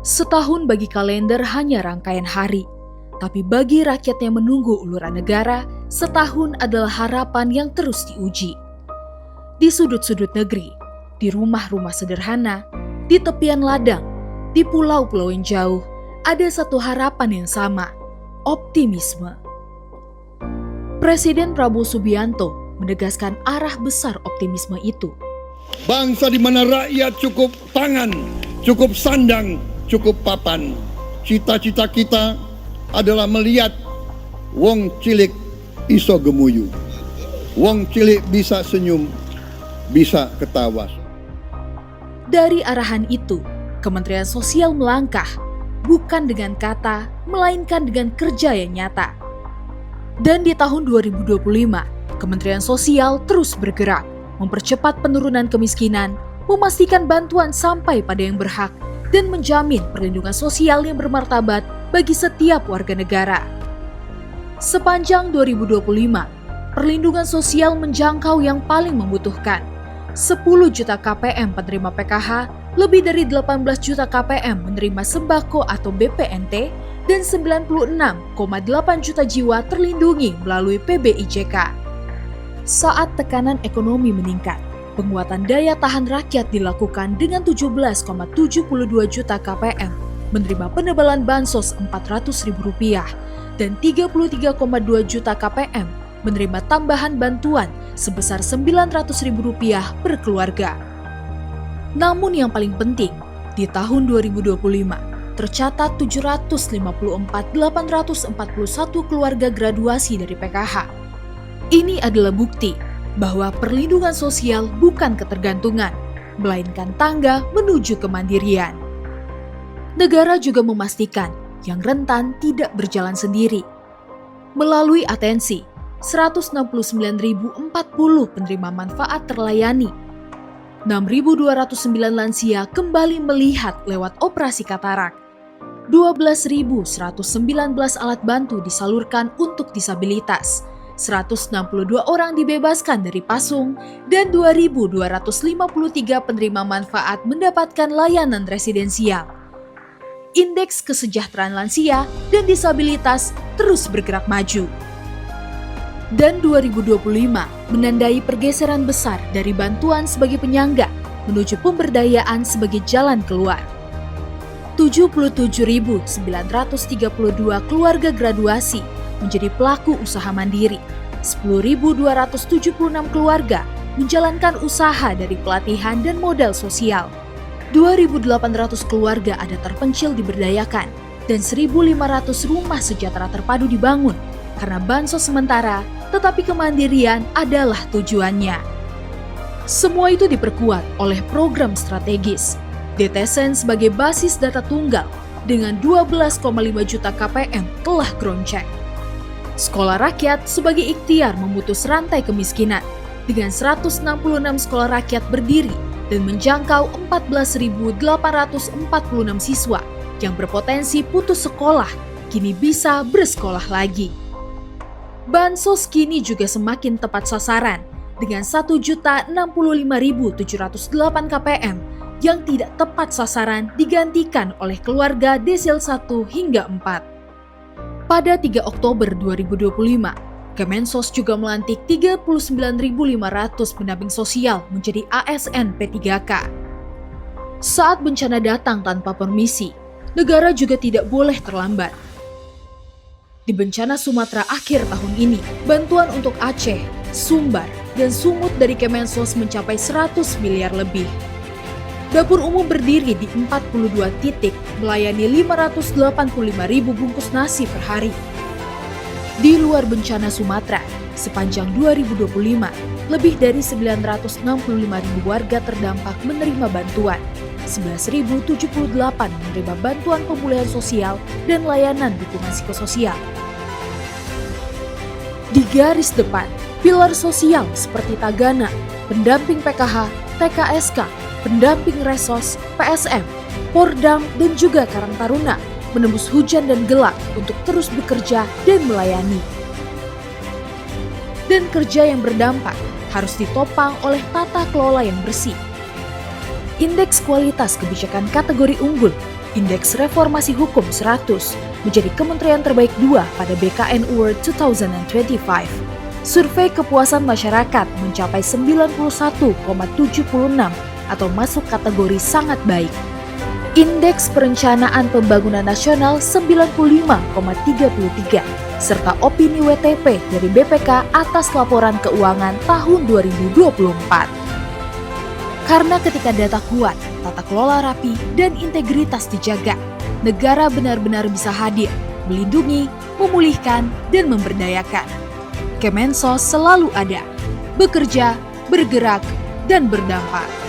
Setahun bagi kalender hanya rangkaian hari, tapi bagi rakyat yang menunggu uluran negara, setahun adalah harapan yang terus diuji. Di sudut-sudut negeri, di rumah-rumah sederhana, di tepian ladang, di pulau-pulau yang jauh, ada satu harapan yang sama, optimisme. Presiden Prabowo Subianto menegaskan arah besar optimisme itu. Bangsa di mana rakyat cukup pangan, cukup sandang, cukup papan. Cita-cita kita adalah melihat wong cilik iso gemuyu. Wong cilik bisa senyum, bisa ketawa. Dari arahan itu, Kementerian Sosial melangkah, bukan dengan kata, melainkan dengan kerja yang nyata. Dan di tahun 2025, Kementerian Sosial terus bergerak, mempercepat penurunan kemiskinan, memastikan bantuan sampai pada yang berhak, dan menjamin perlindungan sosial yang bermartabat bagi setiap warga negara. Sepanjang 2025, perlindungan sosial menjangkau yang paling membutuhkan. 10 juta KPM penerima PKH, lebih dari 18 juta KPM menerima sembako atau BPNT, dan 96,8 juta jiwa terlindungi melalui PBIJK. Saat tekanan ekonomi meningkat, penguatan daya tahan rakyat dilakukan dengan 17,72 juta KPM menerima penebalan bansos Rp400.000 dan 33,2 juta KPM menerima tambahan bantuan sebesar Rp900.000 per keluarga. Namun yang paling penting, di tahun 2025 tercatat 754.841 keluarga graduasi dari PKH. Ini adalah bukti bahwa perlindungan sosial bukan ketergantungan, melainkan tangga menuju kemandirian. Negara juga memastikan yang rentan tidak berjalan sendiri. Melalui atensi, 169.040 penerima manfaat terlayani. 6.209 lansia kembali melihat lewat operasi katarak. 12.119 alat bantu disalurkan untuk disabilitas. 162 orang dibebaskan dari pasung, dan 2.253 penerima manfaat mendapatkan layanan residensial. Indeks kesejahteraan lansia dan disabilitas terus bergerak maju. Dan 2025 menandai pergeseran besar dari bantuan sebagai penyangga menuju pemberdayaan sebagai jalan keluar. 77.932 keluarga graduasi menjadi pelaku usaha mandiri. 10.276 keluarga menjalankan usaha dari pelatihan dan modal sosial. 2.800 keluarga adat terpencil diberdayakan dan 1.500 rumah sejahtera terpadu dibangun karena bansos sementara, tetapi kemandirian adalah tujuannya. Semua itu diperkuat oleh program strategis. DTSEN sebagai basis data tunggal dengan 12,5 juta KPM telah ground check. Sekolah rakyat sebagai ikhtiar memutus rantai kemiskinan dengan 166 sekolah rakyat berdiri dan menjangkau 14.846 siswa yang berpotensi putus sekolah kini bisa bersekolah lagi. Bansos kini juga semakin tepat sasaran dengan 1.065.708 KPM yang tidak tepat sasaran digantikan oleh keluarga desil 1 hingga 4. Pada 3 Oktober 2025, Kemensos juga melantik 39.500 pendamping sosial menjadi ASN P3K. Saat bencana datang tanpa permisi, negara juga tidak boleh terlambat. Di bencana Sumatera akhir tahun ini, bantuan untuk Aceh, Sumbar, dan Sumut dari Kemensos mencapai 100 miliar lebih. Dapur umum berdiri di 42 titik, melayani 585.000 bungkus nasi per hari. Di luar bencana Sumatera, sepanjang 2025, lebih dari 965.000 warga terdampak menerima bantuan. 11.078 menerima bantuan pemulihan sosial dan layanan dukungan psikososial. Di garis depan, pilar sosial seperti Tagana, pendamping PKH, TKSK, pendamping Resos, PSM, Pordam, dan juga Karang Taruna menembus hujan dan gelap untuk terus bekerja dan melayani. Dan kerja yang berdampak harus ditopang oleh tata kelola yang bersih. Indeks kualitas kebijakan kategori unggul Indeks Reformasi Hukum 100 menjadi kementerian terbaik 2 pada BKN Award 2025. Survei kepuasan masyarakat mencapai 91,76 atau masuk kategori sangat baik. Indeks Perencanaan Pembangunan Nasional 95,33 serta opini WTP dari BPK atas laporan keuangan tahun 2024. Karena ketika data kuat, tata kelola rapi, dan integritas dijaga, negara benar-benar bisa hadir, melindungi, memulihkan, dan memberdayakan. Kemensos selalu ada, bekerja, bergerak, dan berdampak.